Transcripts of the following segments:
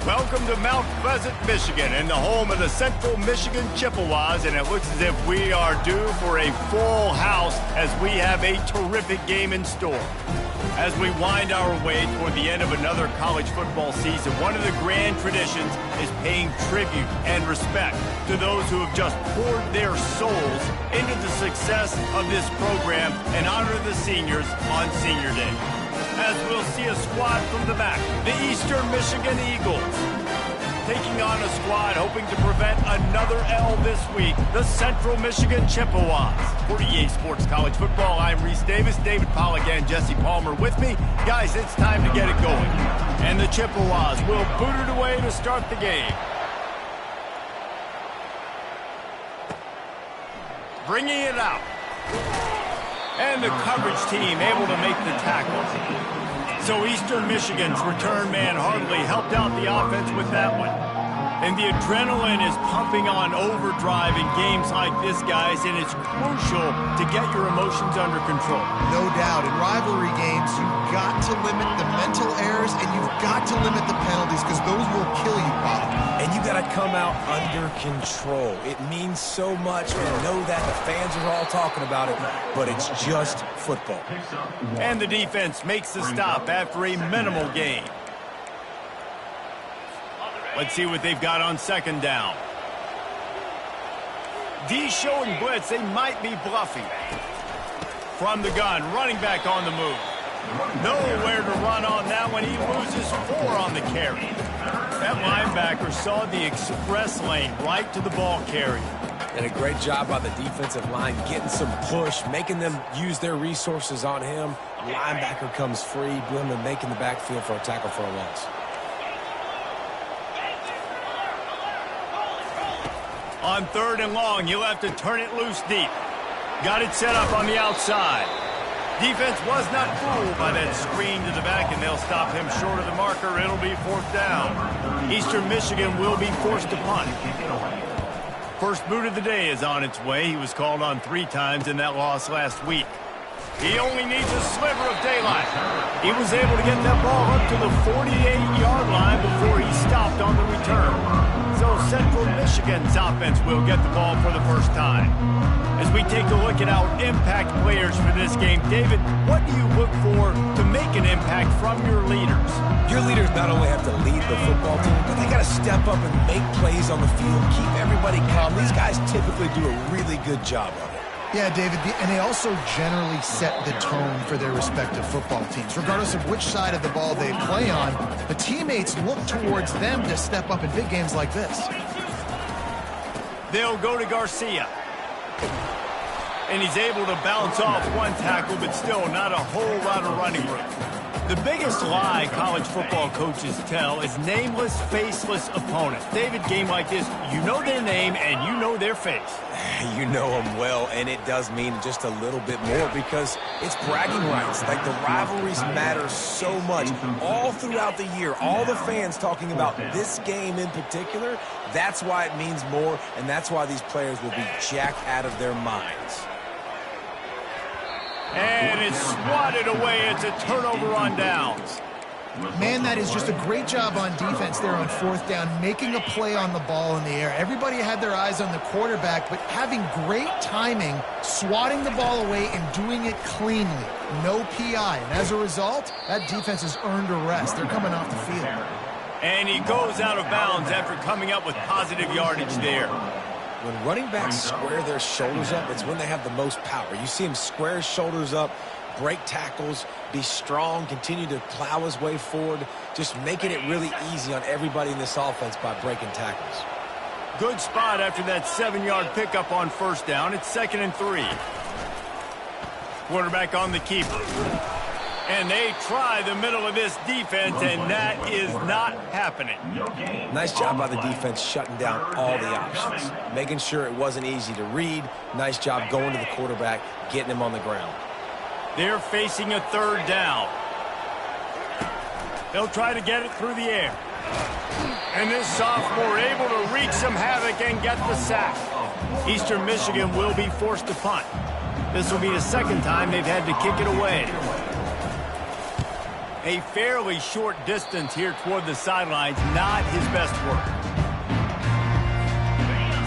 Welcome to Mount Pleasant, Michigan, and the home of the Central Michigan Chippewas, and it looks as if we are due for a full house as we have a terrific game in store. As we wind our way toward the end of another college football season, one of the grand traditions is paying tribute and respect to those who have just poured their souls into the success of this program and honor the seniors on Senior Day. As we'll see a squad from the back, the Eastern Michigan Eagles. Taking on a squad hoping to prevent another L this week, the Central Michigan Chippewas. For EA Sports College Football, I'm Reese Davis, David Pollack, and Jesse Palmer with me. Guys, it's time to get it going. And the Chippewas will boot it away to start the game. Bringing it out. And the coverage team able to make the tackle. So Eastern Michigan's return man hardly helped out the offense with that one. And the adrenaline is pumping on overdrive in games like this, guys, and it's crucial to get your emotions under control. No doubt. In rivalry games, you've got to limit the mental errors and you've got to limit the penalties because those will kill you, Bob. And you got to come out under control. It means so much. We know that the fans are all talking about it, but it's just football. And the defense makes the stop after a minimal gain. Let's see what they've got on second down. D showing blitz. They might be bluffing. From the gun, running back on the move. Nowhere to run on that one. He loses 4 on the carry. That linebacker saw the express lane right to the ball carrier. And a great job by the defensive line getting some push, making them use their resources on him. Linebacker comes free, Blum making the backfield for a tackle for a loss. On third and long, you'll have to turn it loose deep. Got it set up on the outside. Defense was not fooled by that screen to the back, and they'll stop him short of the marker. It'll be 4th down. Eastern Michigan will be forced to punt. First boot of the day is on its way. He was called on 3 times in that loss last week. He only needs a sliver of daylight. He was able to get that ball up to the 48-yard line before he stopped on the return. So Central Michigan's offense will get the ball for the first time. As we take a look at our impact players for this game, David, what do you look for to make an impact from your leaders? Your leaders not only have to lead the football team, but they got to step up and make plays on the field, keep everybody calm. These guys typically do a really good job of it. Yeah, David, and they also generally set the tone for their respective football teams. Regardless of which side of the ball they play on, the teammates look towards them to step up in big games like this. They'll go to Garcia. And he's able to bounce off one tackle, but still not a whole lot of running room. The biggest lie college football coaches tell is nameless, faceless opponents. David, game like this, you know their name and you know their face. You know them well, and it does mean just a little bit more because it's bragging rights. Like, the rivalries matter so much all throughout the year. All the fans talking about this game in particular, that's why it means more, and that's why these players will be jacked out of their minds. And it's swatted away. It's a turnover on downs. Man, that is just a great job on defense there on 4th down, making a play on the ball in the air. Everybody had their eyes on the quarterback, but having great timing, swatting the ball away and doing it cleanly. No PI. And as a result, that defense has earned a rest. They're coming off the field. And he goes out of bounds after coming up with positive yardage there. When running backs square their shoulders up, it's when they have the most power. You see him square his shoulders up, break tackles, be strong, continue to plow his way forward, just making it really easy on everybody in this offense by breaking tackles. Good spot after that 7-yard pickup on 1st down. It's 2nd and 3. Quarterback on the keeper. And they try the middle of this defense, and that is not happening. Nice job by the defense shutting down all the options, making sure it wasn't easy to read. Nice job going to the quarterback, getting him on the ground. They're facing a 3rd down. They'll try to get it through the air. And this sophomore able to wreak some havoc and get the sack. Eastern Michigan will be forced to punt. This will be the 2nd time they've had to kick it away. A fairly short distance here toward the sidelines, not his best work.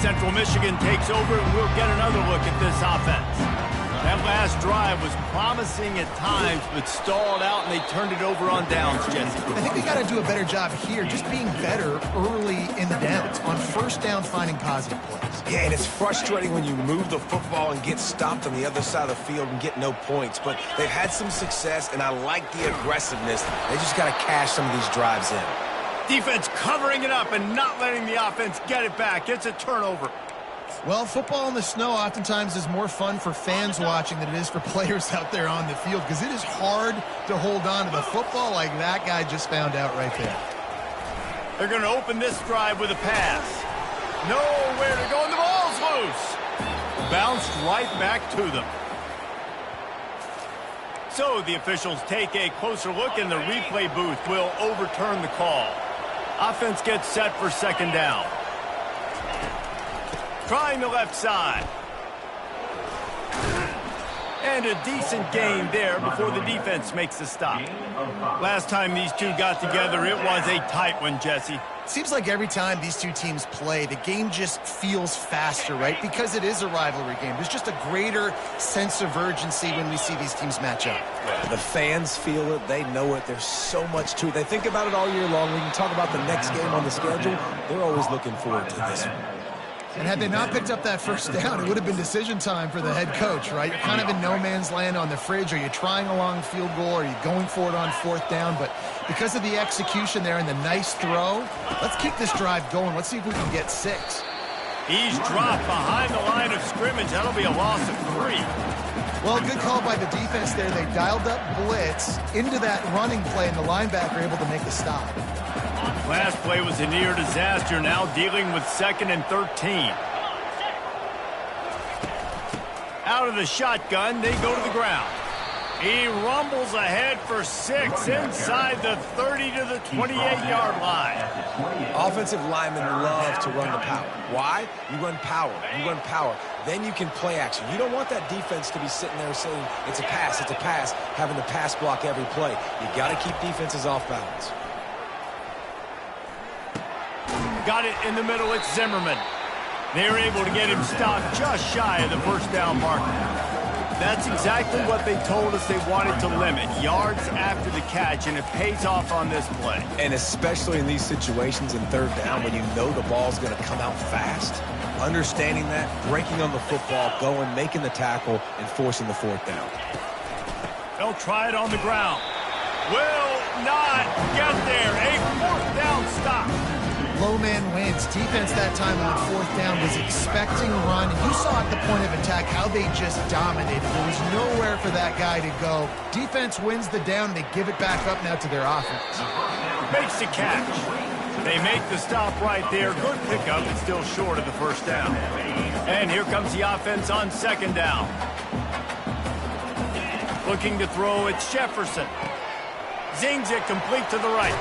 Central Michigan takes over, and we'll get another look at this offense. That last drive was promising at times, but stalled out, and they turned it over on downs, Jesse. I think they got to do a better job here, just being better early in the downs, on first down, finding positive plays. Yeah, and it's frustrating when you move the football and get stopped on the other side of the field and get no points. But they've had some success, and I like the aggressiveness. They just got to cash some of these drives in. Defense covering it up and not letting the offense get it back. It's a turnover. Well, football in the snow oftentimes is more fun for fans watching than it is for players out there on the field, because it is hard to hold on to the football like that guy just found out right there. They're going to open this drive with a pass. Nowhere to go, and the ball's loose. Bounced right back to them. So the officials take a closer look, and the replay booth will overturn the call. Offense gets set for second down. Trying the left side. And a decent gain there before the defense makes the stop. Last time these two got together, it was a tight one, Jesse. Seems like every time these two teams play, the game just feels faster, right? Because it is a rivalry game. There's just a greater sense of urgency when we see these teams match up. The fans feel it. They know it. There's so much to it. They think about it all year long. We can talk about the next game on the schedule. They're always looking forward to this one. And had they not picked up that first down, it would have been decision time for the head coach, right? You're kind of in no man's land on the fridge. Are you trying a long field goal? Are you going for it on fourth down? But because of the execution there and the nice throw, let's keep this drive going. Let's see if we can get 6. He's dropped behind the line of scrimmage. That'll be a loss of 3. Well, good call by the defense there. They dialed up blitz into that running play, and the linebacker able to make the stop. Last play was a near disaster, now dealing with 2nd and 13. Out of the shotgun, they go to the ground. He rumbles ahead for 6 inside the 30 to the 28-yard line. Offensive linemen love to run the power. Why? You run power. You run power. Then you can play action. You don't want that defense to be sitting there saying, it's a pass, having to pass block every play. You got to keep defenses off balance. Got it in the middle. It's Zimmerman. They're able to get him stopped just shy of the first down marker. That's exactly what they told us they wanted to limit. Yards after the catch, and it pays off on this play. And especially in these situations in third down when you know the ball's going to come out fast. Understanding that, breaking on the football, going, making the tackle, and forcing the fourth down. They'll try it on the ground. Will not get there. A fourth down stop. Low man wins. Defense that time on fourth down was expecting a run. And you saw at the point of attack how they just dominated. There was nowhere for that guy to go. Defense wins the down. They give it back up now to their offense. Makes the catch. They make the stop right there. Good pickup, but still short of the first down. And here comes the offense on second down. Looking to throw, it's Jefferson. Zings it complete to the right.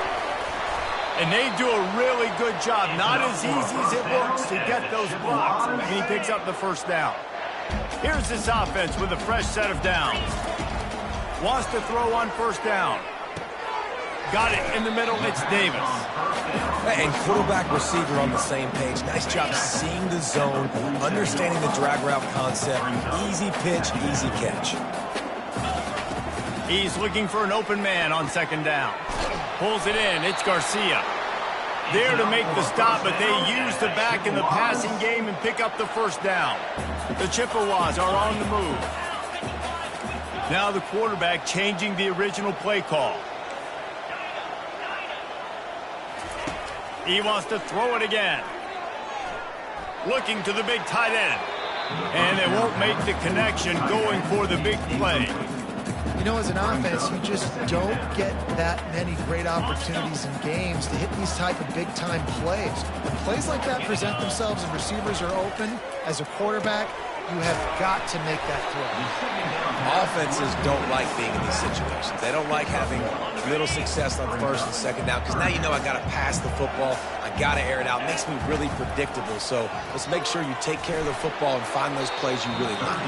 And they do a really good job. Not as easy as it looks to get those blocks. And he picks up the first down. Here's this offense with a fresh set of downs. Wants to throw on first down. Got it in the middle. It's Davis. And quarterback receiver on the same page. Nice job seeing the zone, understanding the drag route concept. Easy pitch, easy catch. He's looking for an open man on second down. Pulls it in. It's Garcia. There to make the stop, but they use the back in the passing game and pick up the first down. The Chippewas are on the move. Now the quarterback changing the original play call. He wants to throw it again. Looking to the big tight end. And they won't make the connection going for the big play. You know, as an offense, you just don't get that many great opportunities in games to hit these type of big-time plays. When plays like that present themselves and receivers are open, as a quarterback, you have got to make that throw. Offenses don't like being in these situations. They don't like having little success on first and second down, because now you know I got to pass the football. I got to air it out. It makes me really predictable. So let's make sure you take care of the football and find those plays you really like.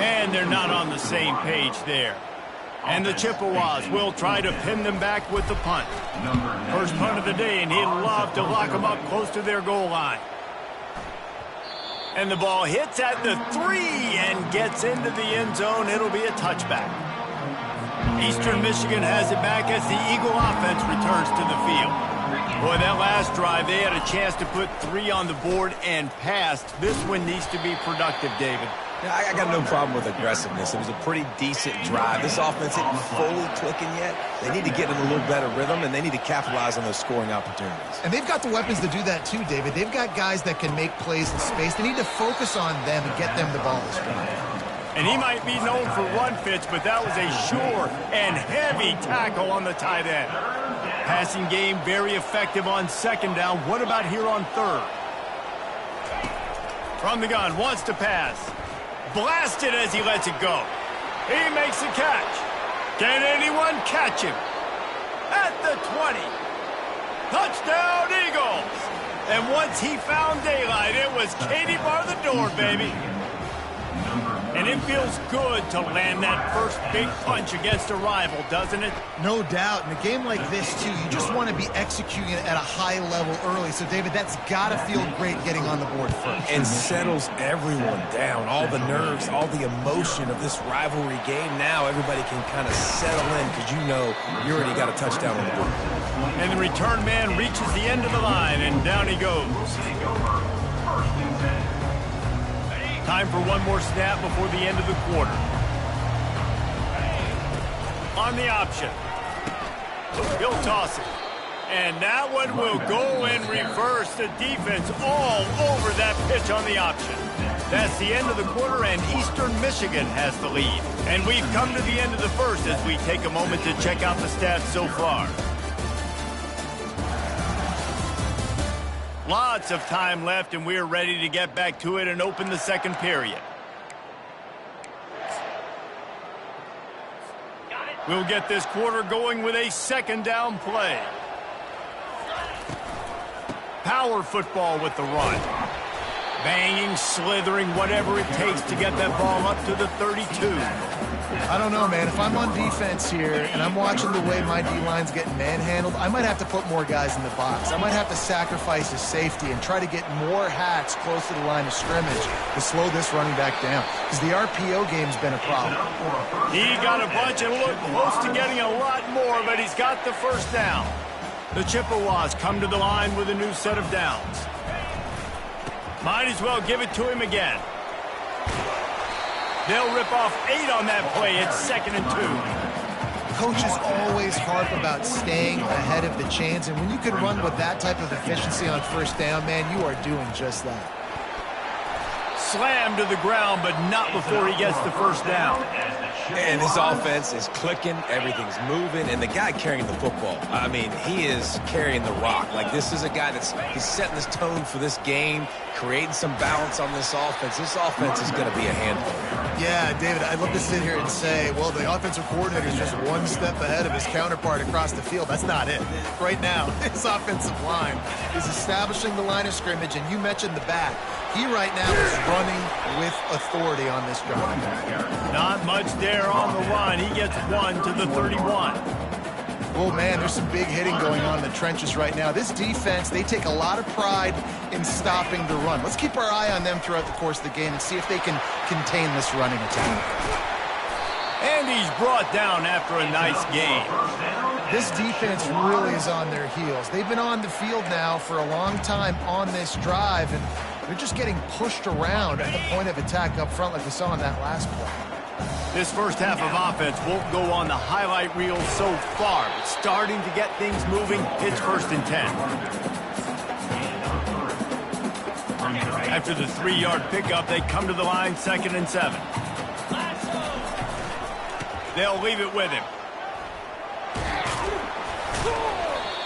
And they're not on the same page there. And the Chippewas will try to pin them back with the punt. First punt of the day, and he'd love to lock them up close to their goal line. And the ball hits at the 3 and gets into the end zone. It'll be a touchback. Eastern Michigan has it back as the Eagle offense returns to the field. Boy, that last drive, they had a chance to put 3 on the board and passed. This one needs to be productive, David. Yeah, I got no problem with aggressiveness. It was a pretty decent drive. This offense isn't fully clicking yet. They need to get in a little better rhythm, and they need to capitalize on those scoring opportunities. And they've got the weapons to do that too, David. They've got guys that can make plays in space. They need to focus on them and get them the ball this drive. And he might be known for run fits, but that was a sure and heavy tackle on the tight end. Passing game very effective on second down. What about here on third? From the gun, wants to pass. Blasted as he lets it go. He makes the catch. Can anyone catch him? At the 20. Touchdown, Eagles! And once he found daylight, it was Katie bar the door, baby. And it feels good to land that first big punch against a rival, doesn't it? No doubt. In a game like this, too, you just want to be executing it at a high level early. So, David, that's got to feel great getting on the board first. And settles everyone down. All the nerves, all the emotion of this rivalry game. Now everybody can kind of settle in because you know you already got a touchdown on the board. And the return man reaches the end of the line, and down he goes. Time for one more snap before the end of the quarter. On the option. He'll toss it. And that one will go in reverse. The defense all over that pitch on the option. That's the end of the quarter, and Eastern Michigan has the lead. And we've come to the end of the first as we take a moment to check out the stats so far. Lots of time left, and we're ready to get back to it and open the second period. We'll get this quarter going with a second down play. Power football with the run. Banging, slithering, whatever it takes to get that ball up to the 32. I don't know, man. If I'm on defense here and I'm watching the way my D-line's getting manhandled, I might have to put more guys in the box. I might have to sacrifice his safety and try to get more hats close to the line of scrimmage to slow this running back down, because the RPO game's been a problem. He got a bunch and looked close to getting a lot more, but he's got the first down. The Chippewas come to the line with a new set of downs. Might as well give it to him again. They'll rip off 8 on that play. It's 2nd and 2. Coaches always harp about staying ahead of the chains, and when you can run with that type of efficiency on first down, man, you are doing just that. Slammed to the ground, but not before he gets the first down. And this offense is clicking, everything's moving, and the guy carrying the football, I mean, he is carrying the rock. Like, this is a guy he's setting this tone for this game, creating some balance on this offense. This offense is going to be a handful. Yeah, David, I'd love to sit here and say, well, the offensive coordinator is just one step ahead of his counterpart across the field. That's not it. Right now, his offensive line is establishing the line of scrimmage, and you mentioned the back. He right now is running with authority on this drive. Not much there on the run. He gets 1 to the 31. Oh, man, there's some big hitting going on in the trenches right now. This defense, they take a lot of pride in stopping the run. Let's keep our eye on them throughout the course of the game and see if they can contain this running attack. And he's brought down after a nice game. This defense really is on their heels. They've been on the field now for a long time on this drive, and they're just getting pushed around at the point of attack up front like we saw in that last play. This first half of offense won't go on the highlight reel so far, but starting to get things moving. It's 1st and 10. After the 3-yard pickup, they come to the line 2nd and 7. They'll leave it with him.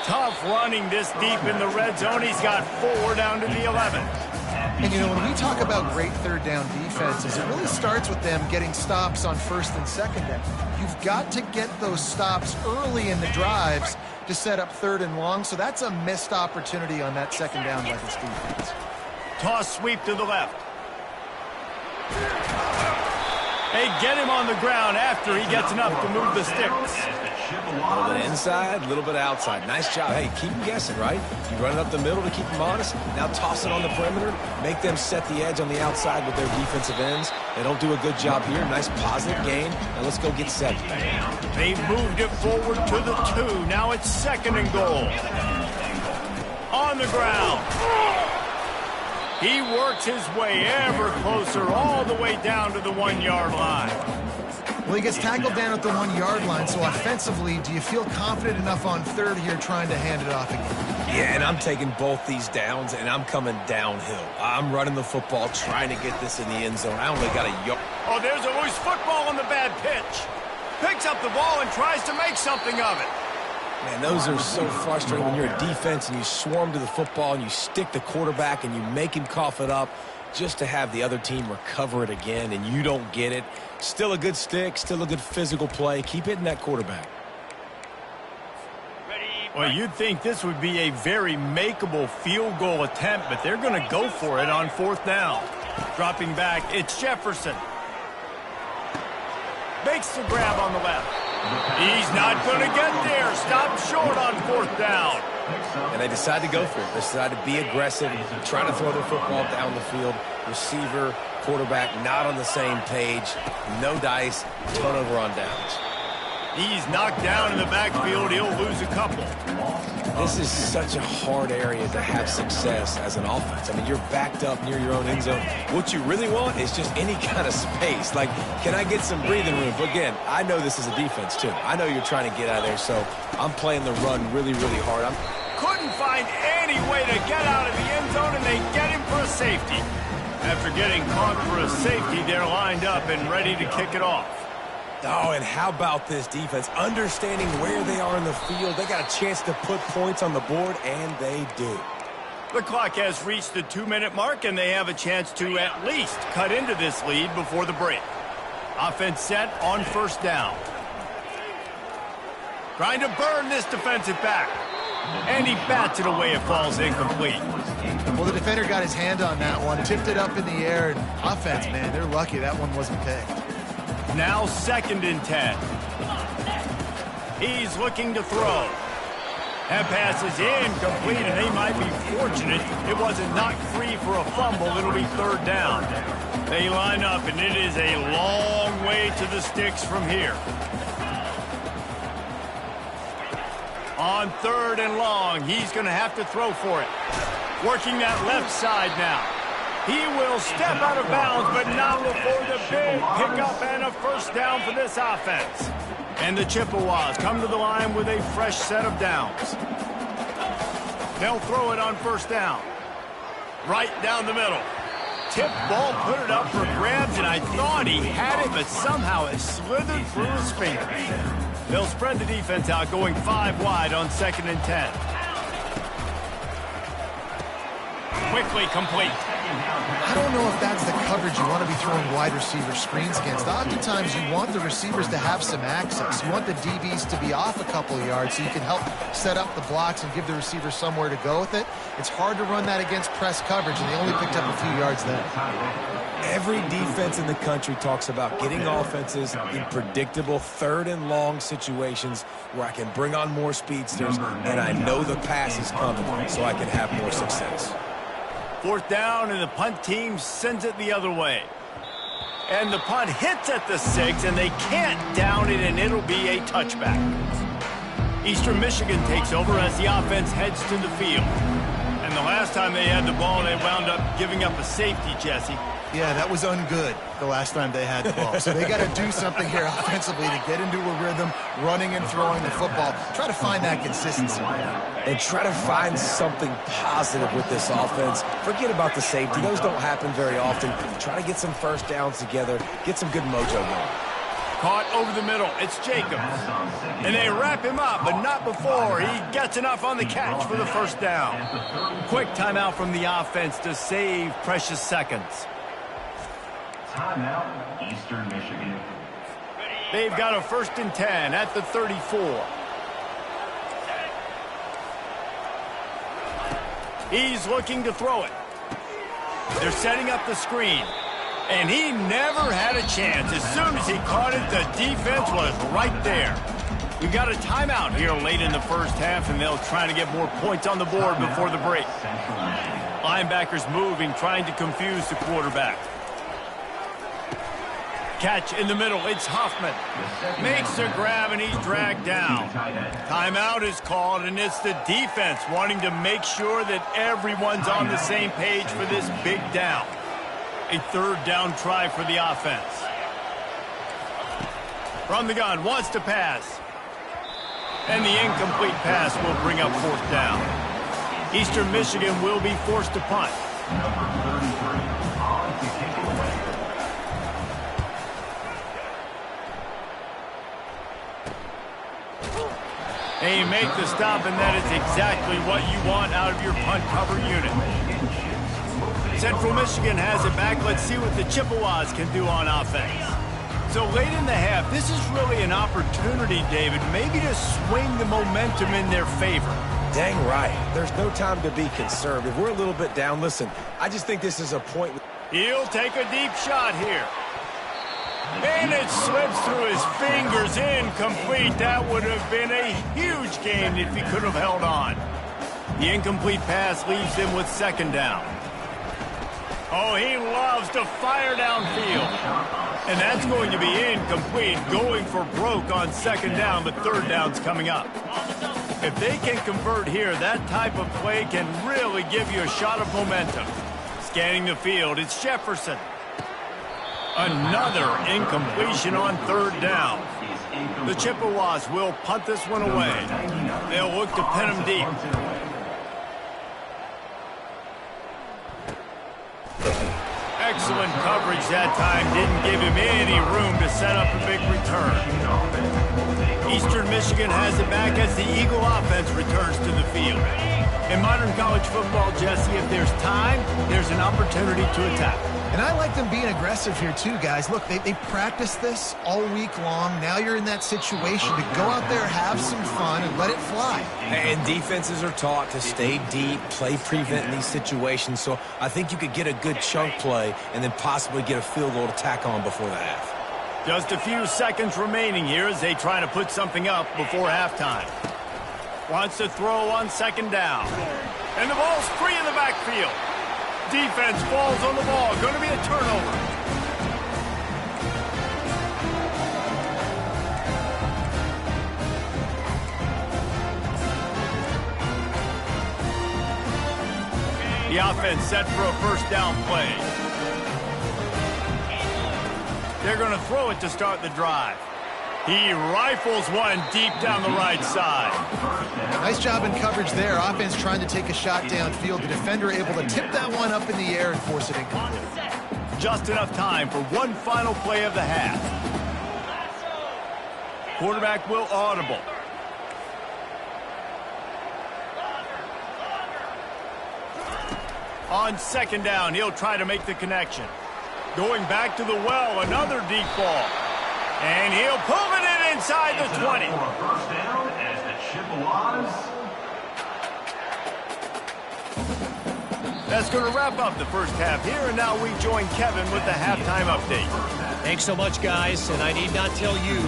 Tough running this deep in the red zone. He's got 4 down to the 11. And, you know, when we talk about great third down defenses, it really starts with them getting stops on 1st and 2nd down. You've got to get those stops early in the drives to set up 3rd and long, so that's a missed opportunity on that 2nd down by this defense. Toss sweep to the left. They get him on the ground after he gets enough to move the sticks. A little bit inside, a little bit outside. Nice job. Hey, keep him guessing, right? You run it up the middle to keep him honest. Now toss it on the perimeter. Make them set the edge on the outside with their defensive ends. They don't do a good job here. Nice positive gain. Now let's go get 7. They moved it forward to the 2. Now it's 2nd and goal. On the ground. He works his way ever closer all the way down to the 1-yard line. Well, he gets tackled down at the 1-yard line, so offensively, do you feel confident enough on 3rd here trying to hand it off again? Yeah, and I'm taking both these downs, and I'm coming downhill. I'm running the football, trying to get this in the end zone. I only got a yard. Oh, there's a loose football on the bad pitch. Picks up the ball and tries to make something of it. Man, those are so frustrating when you're a defense and you swarm to the football and you stick the quarterback and you make him cough it up just to have the other team recover it again and you don't get it. Still a good stick, still a good physical play. Keep hitting that quarterback. Well, you'd think this would be a very makeable field goal attempt, but they're going to go for it on 4th down. Dropping back, it's Jefferson. Makes the grab on the left. He's not going to get there. Stop short on 4th down. And they decide to go for it. They decide to be aggressive, try to throw the football down the field. Receiver, quarterback not on the same page. No dice, turnover on downs. He's knocked down in the backfield. He'll lose a couple. This is such a hard area to have success as an offense. I mean, you're backed up near your own end zone. What you really want is just any kind of space. Like, can I get some breathing room? But again, I know this is a defense, too. I know you're trying to get out of there, so I'm playing the run really, really hard. Couldn't find any way to get out of the end zone, and they get him for a safety. After getting caught for a safety, they're lined up and ready to kick it off. Oh, and how about this defense? Understanding where they are in the field. They got a chance to put points on the board, and they do. The clock has reached the 2-minute mark, and they have a chance to at least cut into this lead before the break. Offense set on 1st down. Trying to burn this defensive back. And he bats it away. It falls incomplete. Well, the defender got his hand on that one, tipped it up in the air, and offense, man, they're lucky that one wasn't picked. Now 2nd and 10. He's looking to throw. That pass is incomplete, and they might be fortunate it wasn't knocked free for a fumble. It'll be 3rd down. They line up, and it is a long way to the sticks from here. On 3rd and long, he's going to have to throw for it. Working that left side now. He will step out of bounds, but not before the big pickup and a 1st down for this offense. And the Chippewas come to the line with a fresh set of downs. They'll throw it on 1st down. Right down the middle. Tip ball, put it up for grabs, and I thought he had it, but somehow it slithered through his fingers. They'll spread the defense out, going 5 wide on 2nd and 10. Quickly complete. I don't know if that's the coverage you want to be throwing wide receiver screens against. Oftentimes, you want the receivers to have some access. You want the DBs to be off a couple of yards so you can help set up the blocks and give the receiver somewhere to go with it. It's hard to run that against press coverage, and they only picked up a few yards there. Every defense in the country talks about getting offenses in predictable 3rd and long situations where I can bring on more speedsters and I know the pass is coming so I can have more success. 4th down, and the punt team sends it the other way. And the punt hits at the 6, and they can't down it, and it'll be a touchback. Eastern Michigan takes over as the offense heads to the field. And the last time they had the ball, they wound up giving up a safety, Jesse. Yeah, that was ungood the last time they had the ball. So they got to do something here offensively to get into a rhythm, running and throwing the football. Try to find that consistency. And try to find something positive with this offense. Forget about the safety. Those don't happen very often. Try to get some 1st downs together. Get some good mojo going. Caught over the middle. It's Jacobs. And they wrap him up, but not before he gets enough on the catch for the 1st down. Quick timeout from the offense to save precious seconds. Timeout, Eastern Michigan. They've got a 1st and 10 at the 34. He's looking to throw it. They're setting up the screen. And he never had a chance. As soon as he caught it, the defense was right there. We got a timeout here late in the first half, and they'll try to get more points on the board before the break. Linebackers moving, trying to confuse the quarterback. Catch in the middle. It's Hoffman. Makes a grab, and he's dragged down. Timeout is called, and it's the defense wanting to make sure that everyone's on the same page for this big down. A third down try for the offense. From the gun, wants to pass. And the incomplete pass will bring up fourth down. Eastern Michigan will be forced to punt. Number 33 on to kick it away. They make the stop, and that is exactly what you want out of your punt cover unit. Central Michigan has it back. Let's see what the Chippewas can do on offense. So late in the half, this is really an opportunity, David, maybe to swing the momentum in their favor. Dang right. There's no time to be concerned. If we're a little bit down, listen, I just think this is a point. He'll take a deep shot here. And it slips through his fingers, incomplete. That would have been a huge gain if he could have held on. The incomplete pass leaves him with second down. Oh, he loves to fire downfield. And that's going to be incomplete, going for broke on second down, but third down's coming up. If they can convert here, that type of play can really give you a shot of momentum. Scanning the field, it's Jefferson. Another incompletion on third down. The Chippewas will punt this one away. They'll look to pin him deep. Excellent coverage that time. Didn't give him any room to set up a big return. Eastern Michigan has it back as the Eagle offense returns to the field. In modern college football, Jesse, if there's time, there's an opportunity to attack. And I like them being aggressive here too, guys. Look, they practice this all week long. Now you're in that situation to go out there, have some fun, and let it fly. And defenses are taught to stay deep, play prevent in these situations. So I think you could get a good chunk play and then possibly get a field goal to tack on before the half. Just a few seconds remaining here as they try to put something up before halftime. Wants to throw on second down. And the ball's free in the backfield. Defense falls on the ball. Going to be a turnover. The offense set for a first down play. They're going to throw it to start the drive. He rifles one deep down the right side. Nice job in coverage there. Offense trying to take a shot downfield. The defender able to tip that one up in the air and force it incomplete. Just enough time for one final play of the half. Quarterback will audible. On second down, he'll try to make the connection. Going back to the well, another deep ball. And he'll pull it in inside the 20. For a first down as the Chippewas. That's going to wrap up the first half here, and now we join Kevin with the halftime update. Thanks so much, guys, and I need not tell you,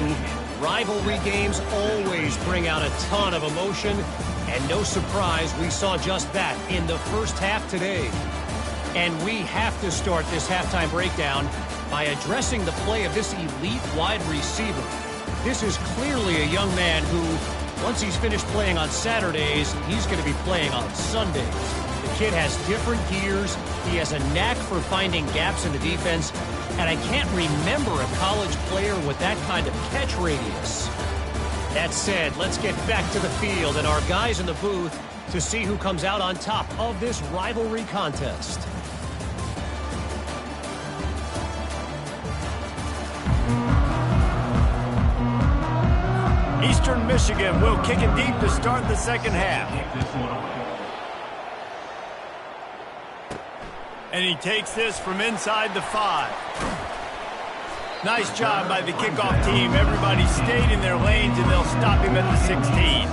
rivalry games always bring out a ton of emotion, and no surprise, we saw just that in the first half today. And we have to start this halftime breakdown by addressing the play of this elite wide receiver. This is clearly a young man who, once he's finished playing on Saturdays, he's going to be playing on Sundays. The kid has different gears. He has a knack for finding gaps in the defense. And I can't remember a college player with that kind of catch radius. That said, let's get back to the field and our guys in the booth to see who comes out on top of this rivalry contest. Eastern Michigan will kick it deep to start the second half. And he takes this from inside the 5. Nice job by the kickoff team. Everybody stayed in their lanes, and they'll stop him at the 16.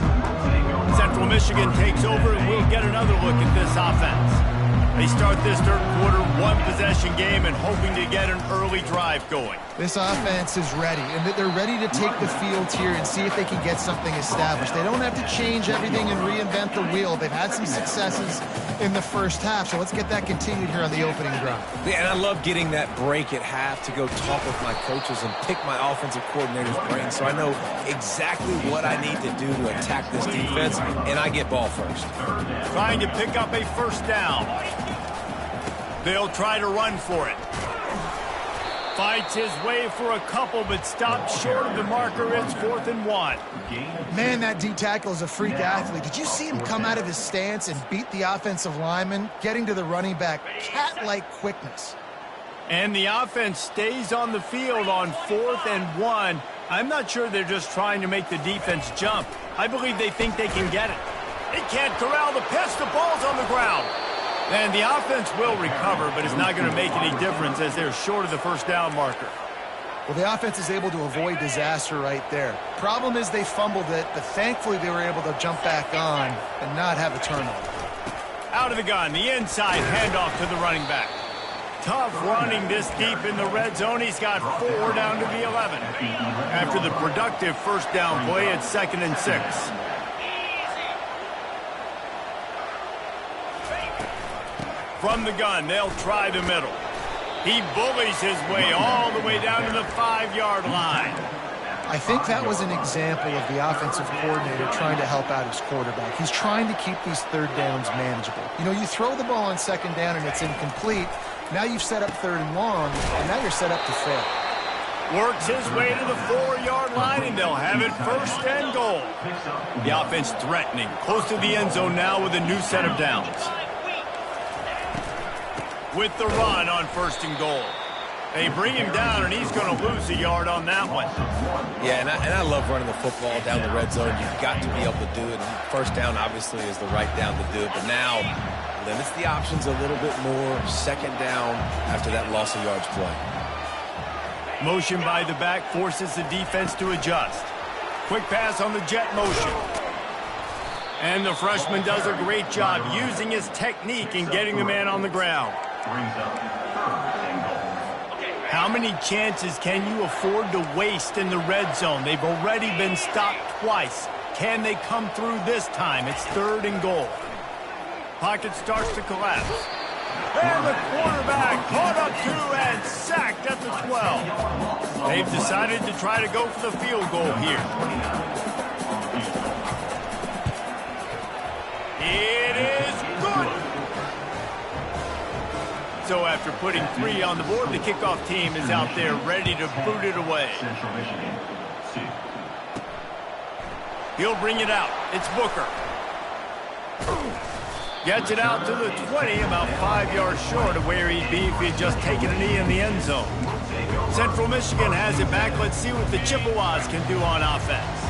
Central Michigan takes over, and we'll get another look at this offense. They start this third quarter one-possession game and hoping to get an early drive going. This offense is ready, and they're ready to take the field here and see if they can get something established. They don't have to change everything and reinvent the wheel. They've had some successes in the first half, so let's get that continued here on the opening drive. Yeah, and I love getting that break at half to go talk with my coaches and pick my offensive coordinator's brain so I know exactly what I need to do to attack this defense, and I get ball first. Trying to pick up a first down. They'll try to run for it. Fights his way for a couple, but stops short of the marker. It's 4th and 1. Man, that D tackle is a freak athlete. Did you see him come out of his stance and beat the offensive lineman, getting to the running back? Cat-like quickness. And the offense stays on the field on 4th and 1. I'm not sure they're just trying to make the defense jump. I believe they think they can get it. They can't corral the pitch. The ball's on the ground. And the offense will recover, but it's not going to make any difference as they're short of the first down marker. Well, the offense is able to avoid disaster right there. Problem is they fumbled it, but thankfully they were able to jump back on and not have a turnover. Out of the gun, the inside handoff to the running back. Tough running this deep in the red zone. He's got 4 down to the 11. After the productive first down play, it's 2nd and 6. From the gun, they'll try the middle. He bullies his way all the way down to the 5-yard line. I think that was an example of the offensive coordinator trying to help out his quarterback. He's trying to keep these third downs manageable. You know, you throw the ball on 2nd down and it's incomplete. Now you've set up 3rd and long, and now you're set up to fail. Works his way to the 4-yard line, and they'll have it 1st and goal. The offense threatening, close to the end zone now with a new set of downs. With the run on 1st and goal. They bring him down, and he's going to lose a yard on that one. Yeah, and I love running the football down the red zone. You've got to be able to do it. And first down, obviously, is the right down to do it. But now, limits the options a little bit more. 2nd down after that loss of yards play. Motion by the back forces the defense to adjust. Quick pass on the jet motion. And the freshman does a great job using his technique and getting the man on the ground. How many chances can you afford to waste in the red zone? They've already been stopped twice. Can they come through this time? It's 3rd and goal. Pocket starts to collapse. And the quarterback caught up to and sacked at the 12. They've decided to try to go for the field goal here. It is good. So after putting 3 on the board, the kickoff team is out there ready to boot it away. He'll bring it out. It's Booker. Gets it out to the 20, about 5 yards short of where he'd be if he'd just taken a knee in the end zone. Central Michigan has it back. Let's see what the Chippewas can do on offense.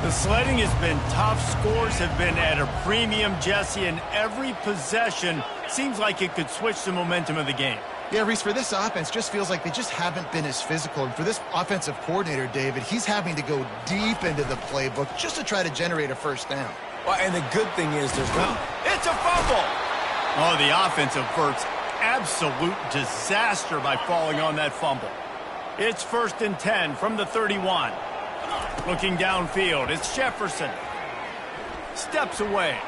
The sledding has been tough. Scores have been at a premium, Jesse, and every possession seems like it could switch the momentum of the game. Yeah, Reese, for this offense, just feels like they just haven't been as physical. And for this offensive coordinator, David, he's having to go deep into the playbook just to try to generate a first down. Well, and the good thing is there's no... It's a fumble! Oh, the offense averts absolute disaster by falling on that fumble. It's 1st and 10 from the 31. Looking downfield, it's Jefferson. Steps away.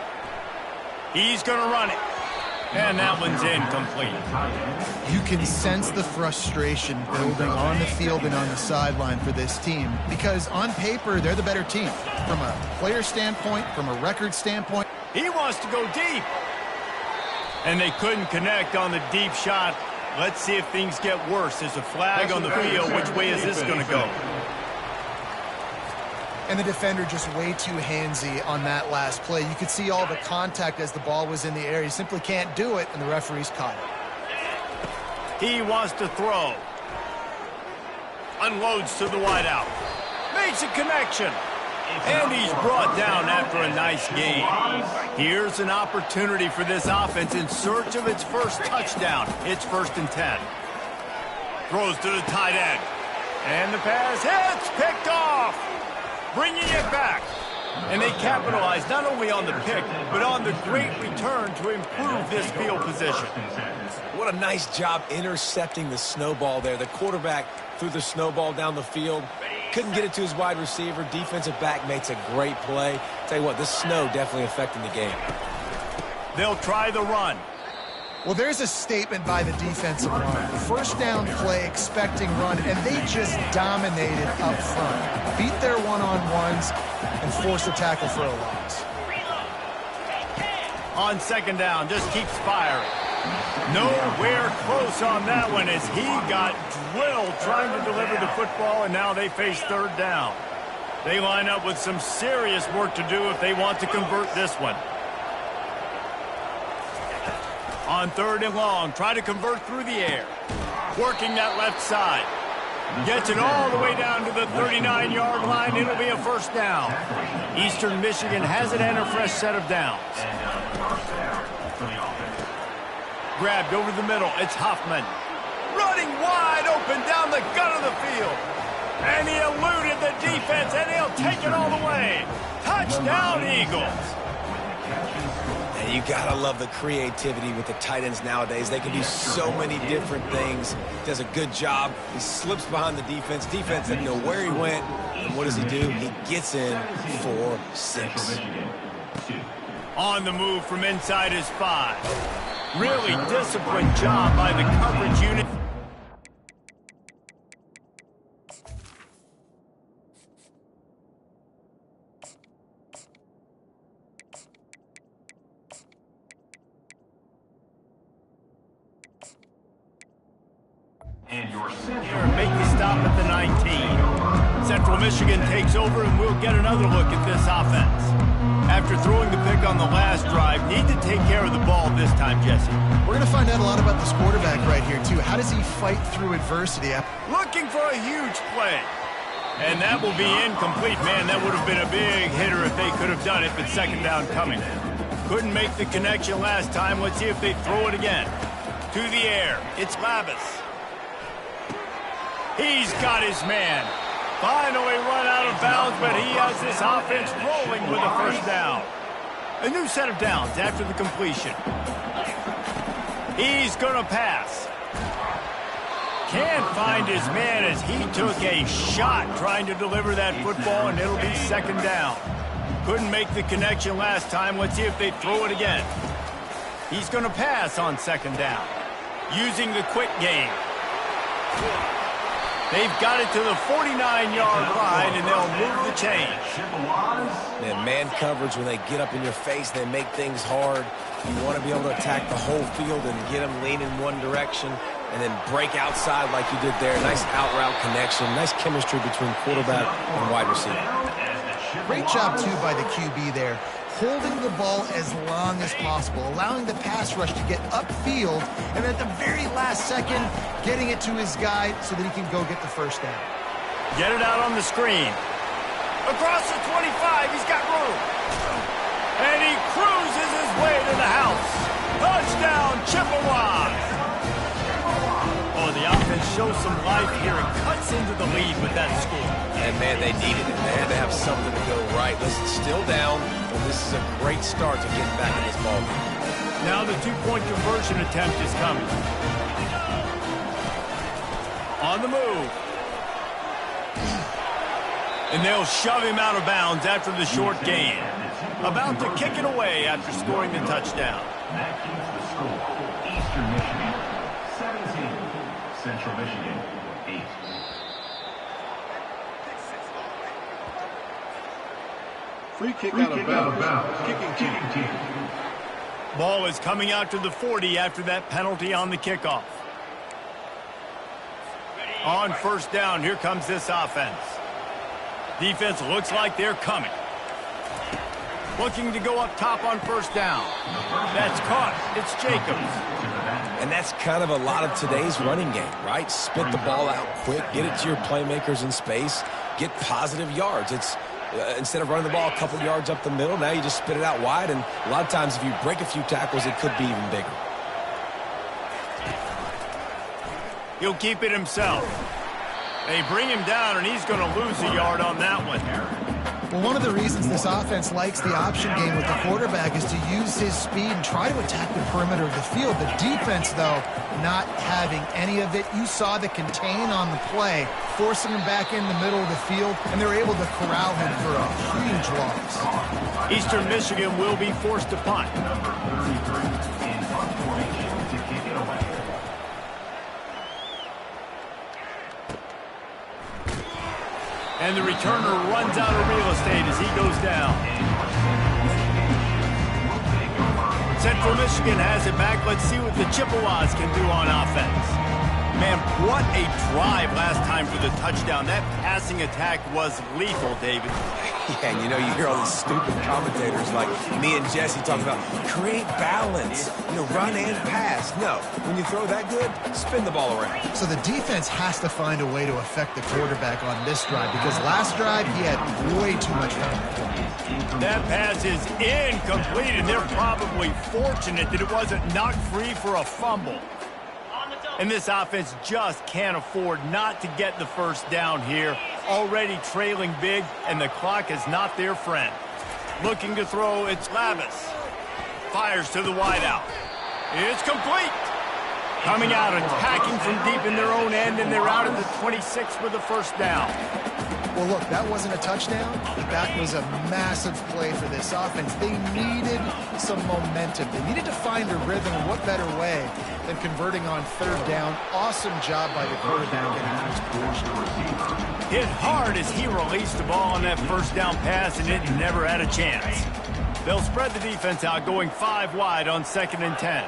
He's going to run it. And that one's incomplete. You can sense the frustration building on the field and on the sideline for this team because on paper, they're the better team. From a player standpoint, from a record standpoint. He wants to go deep. And they couldn't connect on the deep shot. Let's see if things get worse. There's a flag on the field. Which way is this going to go? And the defender just way too handsy on that last play. You could see all the contact as the ball was in the air. He simply can't do it, and the referee's caught it. He wants to throw. Unloads to the wideout. Makes a connection. And he's brought down after a nice gain. Here's an opportunity for this offense in search of its first touchdown. It's 1st and 10. Throws to the tight end. And the pass hits, picked off. Bringing it back. And they capitalized not only on the pick, but on the great return to improve this field position. What a nice job intercepting the snowball there. The quarterback threw the snowball down the field. Couldn't get it to his wide receiver. Defensive back makes a great play. Tell you what, this snow definitely affecting the game. They'll try the run. Well, there's a statement by the defensive line. First down play, expecting run, and they just dominated up front. Beat their one-on-ones and forced a tackle for a loss. On second down, just keeps firing. Nowhere close on that one as he got drilled trying to deliver the football, and now they face third down. They line up with some serious work to do if they want to convert this one. On third and long, try to convert through the air. Working that left side. Gets it all the way down to the 39-yard line. It'll be a first down. Eastern Michigan has it and a fresh set of downs. Grabbed over the middle. It's Hoffman. Running wide open down the gut of the field. And he eluded the defense, and he'll take it all the way. Touchdown, Eagles. And you gotta love the creativity with the tight ends nowadays. They can do so many different things. Does a good job. He slips behind the defense. Defense doesn't know where he went. And what does he do? He gets in for 6. On the move from inside his 5. Really disciplined job by the coverage unit. And your Make the stop at the 19. Central Michigan takes over, and we'll get another look at this offense. After throwing the pick on the last drive, need to take care of the ball this time, Jesse. We're going to find out a lot about this quarterback right here, too. How does he fight through adversity? Looking for a huge play. And that will be incomplete. Man, that would have been a big hitter if they could have done it, but second down coming. Couldn't make the connection last time. Let's see if they throw it again. To the air. It's Lavis. He's got his man. Finally run out of bounds, but he has this offense rolling with a first down. A new set of downs after the completion. He's going to pass. Can't find his man as he took a shot trying to deliver that football, and it'll be second down. Couldn't make the connection last time. Let's see if they throw it again. He's going to pass on second down. Using the quick game. They've got it to the 49-yard line, and they'll move the chains. And man coverage, when they get up in your face, they make things hard. You want to be able to attack the whole field and get them lean in one direction and then break outside like you did there. Nice out-route connection. Nice chemistry between quarterback and wide receiver. Great job, too, by the QB there. Holding the ball as long as possible, allowing the pass rush to get upfield, and at the very last second, getting it to his guy so that he can go get the first down. Get it out on the screen. Across the 25, he's got room. And he cruises his way to the house. Touchdown, Chippewas. Oh, the offense shows some life here and cuts into the lead with that score. And, man, they needed it. They had to have something to go right. Listen, still down, but this is a great start to getting back in this ball game. Now the two-point conversion attempt is coming. On the move. And they'll shove him out of bounds after the short gain. About to kick it away after scoring the touchdown. That keeps the score. Eastern Michigan, 17. Central Michigan, 8. Free kick out of bounds. Kicking team. Ball is coming out to the 40 after that penalty on the kickoff. On first down, here comes this offense. Defense looks like they're coming. Looking to go up top on first down. That's caught. It's Jacobs. And that's kind of a lot of today's running game, right? Spit the ball out quick, get it to your playmakers in space, get positive yards. It's instead of running the ball a couple yards up the middle, now you just spit it out wide, and a lot of times if you break a few tackles, it could be even bigger. He'll keep it himself. They bring him down, and he's going to lose a yard on that one. Well, one of the reasons this offense likes the option game with the quarterback is to use his speed and try to attack the perimeter of the field. The defense, though, not having any of it. You saw the contain on the play, forcing him back in the middle of the field, and they're able to corral him for a huge loss. Eastern Michigan will be forced to punt. Number 33 in punt formation to kick it away. And the returner runs out of real estate as he goes down. Central Michigan has it back. Let's see what the Chippewas can do on offense. Man, what a drive last time for the touchdown. That passing attack was lethal, David. Yeah, and you know, you hear all these stupid commentators like me and Jesse talking about create balance, run and pass. No, when you throw that good, spin the ball around. So the defense has to find a way to affect the quarterback on this drive because last drive he had way too much time. That pass is incomplete, and they're probably fortunate that it wasn't knocked free for a fumble. And this offense just can't afford not to get the first down here. Already trailing big, and the clock is not their friend. Looking to throw, it's Lavis. Fires to the wideout. It's complete. Coming out, attacking from deep in their own end, and they're out at the 26 for the first down. Well, look, that wasn't a touchdown, but that was a massive play for this offense. They needed some momentum. They needed to find a rhythm, and what better way than converting on third down. Awesome job by the quarterback getting to his position. Hit hard as he released the ball on that first down pass, and it never had a chance. They'll spread the defense out, going 5 wide on 2nd and 10.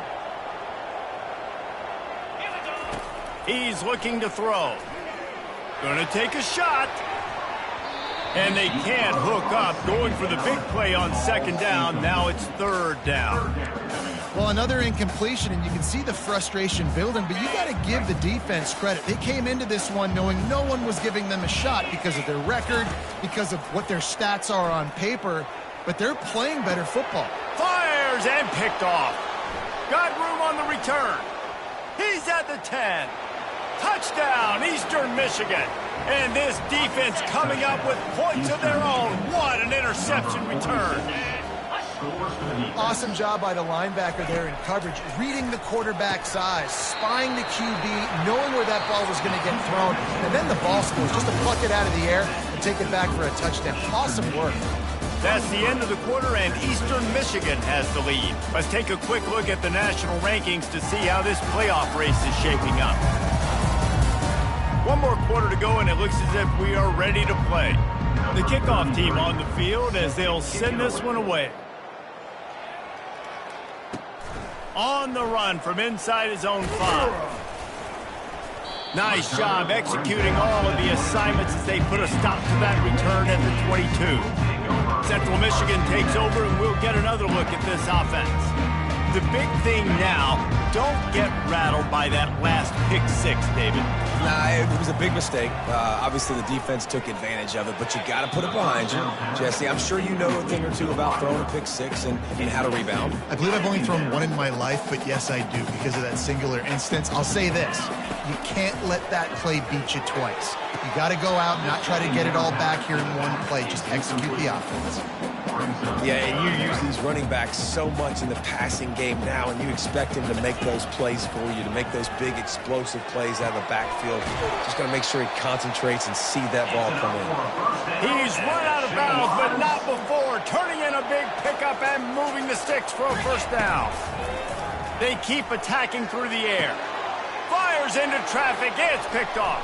He's looking to throw. Gonna take a shot. And they can't hook up. Going for the big play on 2nd down. Now it's 3rd down. Well, another incompletion, and you can see the frustration building, but you got to give the defense credit. They came into this one knowing no one was giving them a shot because of their record, because of what their stats are on paper, but they're playing better football. Fires and picked off. Got room on the return. He's at the 10. Touchdown, Eastern Michigan. And this defense coming up with points of their own. What an interception return. Awesome job by the linebacker there in coverage, reading the quarterback's eyes, spying the QB, knowing where that ball was going to get thrown, and then the ball scores, just to pluck it out of the air and take it back for a touchdown. Awesome work. That's the end of the quarter, and Eastern Michigan has the lead. Let's take a quick look at the national rankings to see how this playoff race is shaping up. One more quarter to go, and it looks as if we are ready to play. The kickoff team on the field as they'll send this one away. On the run from inside his own 5. Nice job executing all of the assignments as they put a stop to that return at the 22. Central Michigan takes over, and we'll get another look at this offense. The big thing now, don't get rattled by that last pick 6, David. Nah, it was a big mistake. Obviously, the defense took advantage of it, but you got to put it behind you. Jesse, I'm sure you know a thing or two about throwing a pick 6 and how to rebound. I believe I've only thrown one in my life, but yes, I do because of that singular instance. I'll say this. You can't let that play beat you twice. You got to go out and not try to get it all back here in one play. Just execute the offense. Yeah, and you use these running backs so much in the passing game now, and you expect him to make those plays for you, to make those big explosive plays out of the backfield. Just got to make sure he concentrates and see that ball come in. He's run out of bounds, but not before. Turning in a big pickup and moving the sticks for a first down. They keep attacking through the air. Fires into traffic. It's picked off.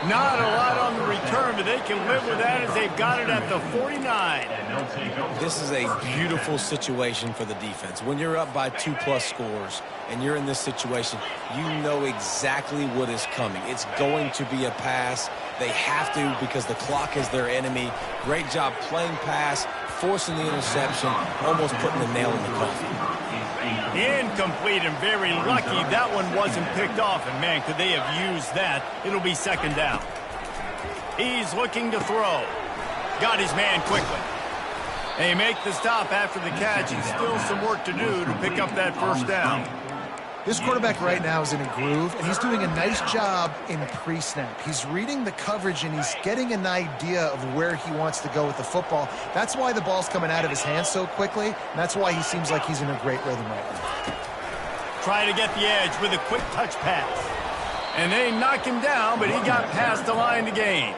Not a lot on the return, but they can live with that as they've got it at the 49. This is a beautiful situation for the defense. When you're up by 2+ scores and you're in this situation, you know exactly what is coming. It's going to be a pass. They have to because the clock is their enemy. Great job playing pass, forcing the interception, almost putting the nail in the coffin. Incomplete, and very lucky that one wasn't picked off. And, man, could they have used that? It'll be 2nd down. He's looking to throw. Got his man quickly. They make the stop after the catch, and still some work to do to pick up that first down. This quarterback right now is in a groove, and he's doing a nice job in pre-snap. He's reading the coverage, and he's getting an idea of where he wants to go with the football. That's why the ball's coming out of his hands so quickly, and that's why he seems like he's in a great rhythm right now. Try to get the edge with a quick touch pass. And they knock him down, but he got past the line to gain.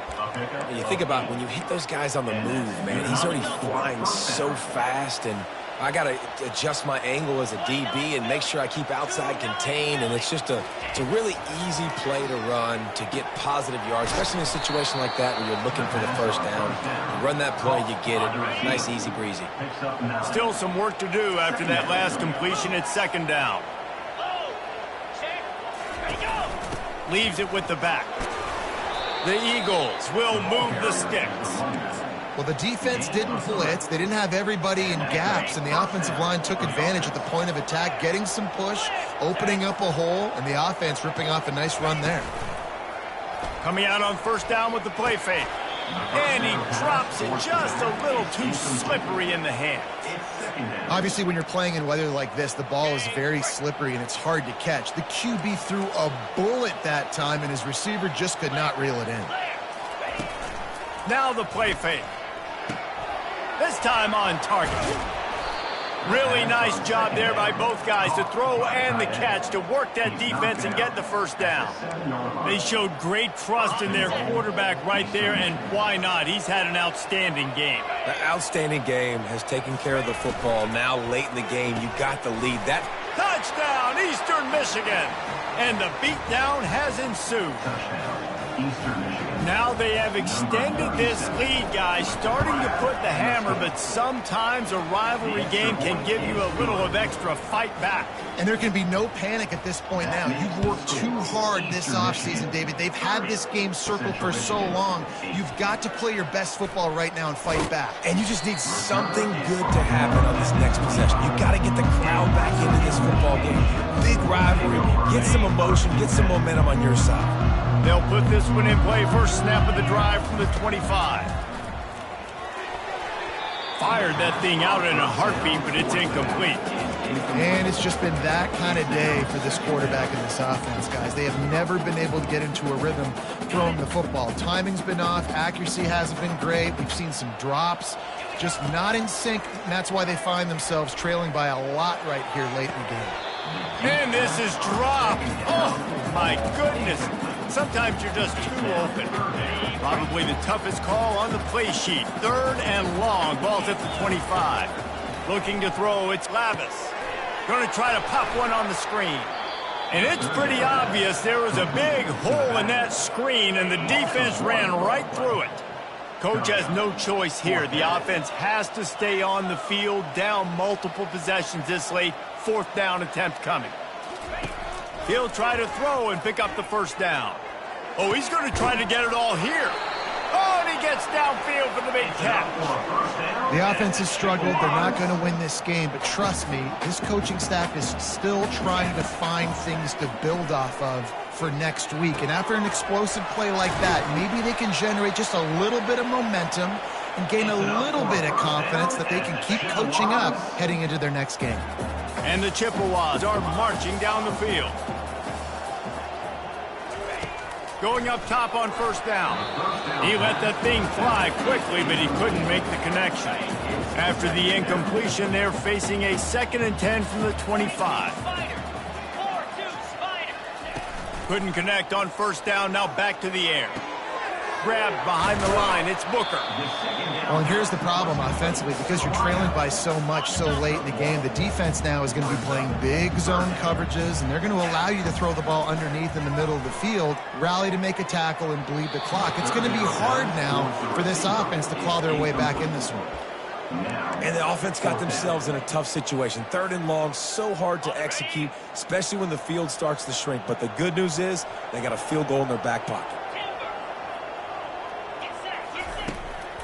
You think about when you hit those guys on the move, man, he's already flying so fast, and I got to adjust my angle as a DB and make sure I keep outside contained, and it's a really easy play to run to get positive yards, especially in a situation like that where you're looking for the first down. You run that play, you get it. Nice, easy breezy. Still some work to do after that last completion at second down. Leaves it with the back. The Eagles will move the sticks. Well, the defense didn't blitz. They didn't have everybody in gaps, and the offensive line took advantage at the point of attack, getting some push, opening up a hole, and the offense ripping off a nice run there. Coming out on first down with the play fake. And he drops it just a little too slippery in the hand. Obviously, when you're playing in weather like this, the ball is very slippery and it's hard to catch. The QB threw a bullet that time, and his receiver just could not reel it in. Now the play fake. This time on target. Really nice job there by both guys to throw and the catch to work that defense and get the first down. They showed great trust in their quarterback right there, and why not? He's had an outstanding game. The outstanding game has taken care of the football. Now late in the game, you got the lead. That touchdown, Eastern Michigan. And the beatdown has ensued. Now they have extended this lead, guys, starting to put the hammer, but sometimes a rivalry game can give you a little of extra fight back. And there can be no panic at this point now. You've worked too hard this offseason, David. They've had this game circled for so long. You've got to play your best football right now and fight back. And you just need something good to happen on this next possession. You got to get the crowd back into this football game. Big rivalry. Get some emotion, get some momentum on your side. They'll put this one in play. First snap of the drive from the 25. Fired that thing out in a heartbeat, but it's incomplete. And it's just been that kind of day for this quarterback and this offense, guys. They have never been able to get into a rhythm throwing the football. Timing's been off. Accuracy hasn't been great. We've seen some drops. Just not in sync, and that's why they find themselves trailing by a lot right here late in the game. And this is dropped. Oh, my goodness. Sometimes you're just too open. Probably the toughest call on the play sheet. Third and long. Ball's at the 25. Looking to throw, it's Lavis. Going to try to pop one on the screen. And it's pretty obvious there was a big hole in that screen, and the defense ran right through it. Coach has no choice here. The offense has to stay on the field, down multiple possessions this late. Fourth down attempt coming. He'll try to throw and pick up the first down. Oh, he's going to try to get it all here. Oh, and he gets downfield for the big catch. The offense has struggled. They're not going to win this game, but trust me, this coaching staff is still trying to find things to build off of for next week. And after an explosive play like that, maybe they can generate just a little bit of momentum and gain a little bit of confidence that they can keep coaching up heading into their next game. And the Chippewas are marching down the field. Going up top on first down. He let that thing fly quickly, but he couldn't make the connection. After the incompletion, they're facing a 2nd and 10 from the 25. Couldn't connect on first down, now back to the air. Grabbed behind the line, it's Booker. Well, and here's the problem offensively. Because you're trailing by so much so late in the game, the defense now is going to be playing big zone coverages, and they're going to allow you to throw the ball underneath in the middle of the field, rally to make a tackle, and bleed the clock. It's going to be hard now for this offense to claw their way back in this one. And the offense got themselves in a tough situation. 3rd and long, so hard to execute, especially when the field starts to shrink. But the good news is they got a field goal in their back pocket.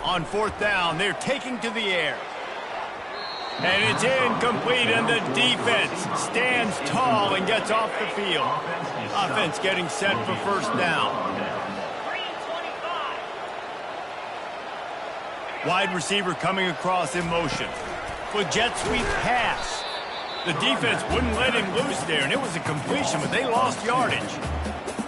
On fourth down, they're taking to the air. And it's incomplete, and the defense stands tall and gets off the field. Offense getting set for first down. Wide receiver coming across in motion. With jet sweep pass. The defense wouldn't let him loose there, and it was a completion, but they lost yardage.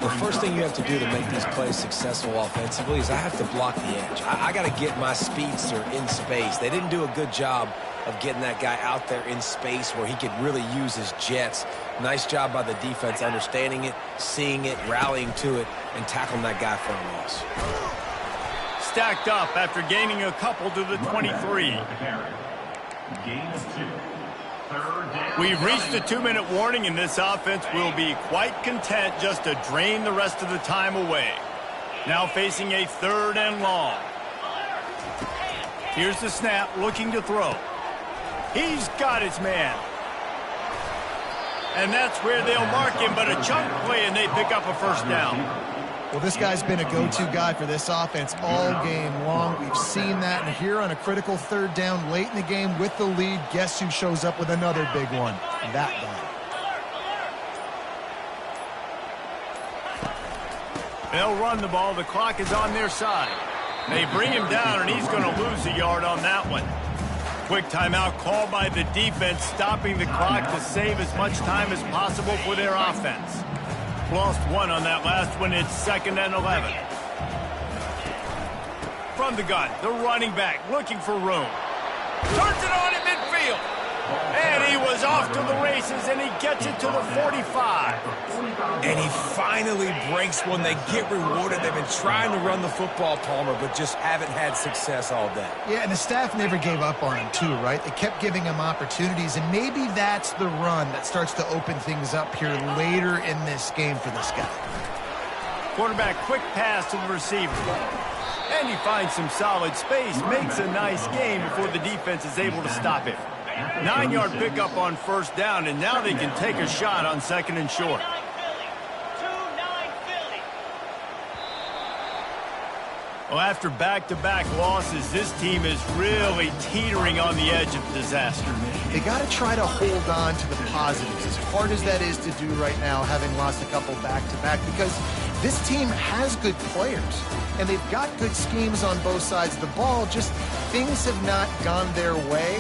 The first thing you have to do to make these plays successful offensively is I have to block the edge. I got to get my speedster in space. They didn't do a good job of getting that guy out there in space where he could really use his jets. Nice job by the defense understanding it, seeing it, rallying to it, and tackling that guy for a loss. Stacked up after gaining a couple to the 23. Gain of 2. Third down. We've reached the 2-minute warning, and this offense will be quite content just to drain the rest of the time away. Now facing a 3rd and long. Here's the snap, looking to throw. He's got his man. And that's where they'll mark him, but a chunk play, and they pick up a 1st down. Well, this guy's been a go-to guy for this offense all game long. We've seen that, and here on a critical 3rd down late in the game with the lead, guess who shows up with another big one? That guy. They'll run the ball. The clock is on their side. They bring him down, and he's going to lose a yard on that one. Quick timeout called by the defense, stopping the clock to save as much time as possible for their offense. Lost 1 on that last one. It's 2nd and 11. From the gun, the running back looking for room. Turns it on in midfield. And he was off to the races, and he gets it to the 45. And he finally breaks one. They get rewarded. They've been trying to run the football, Palmer, but just haven't had success all day. Yeah, and the staff never gave up on him, too, right? They kept giving him opportunities, and maybe that's the run that starts to open things up here later in this game for this guy. Quarterback, quick pass to the receiver. And he finds some solid space, makes a nice game before the defense is able to stop him. 9-yard pickup on 1st down, and now they can take a shot on 2nd and short. Well, after back-to-back losses, this team is really teetering on the edge of disaster. They got to try to hold on to the positives, as hard as that is to do right now, having lost a couple back-to-back, because this team has good players, and they've got good schemes on both sides of the ball, just things have not gone their way.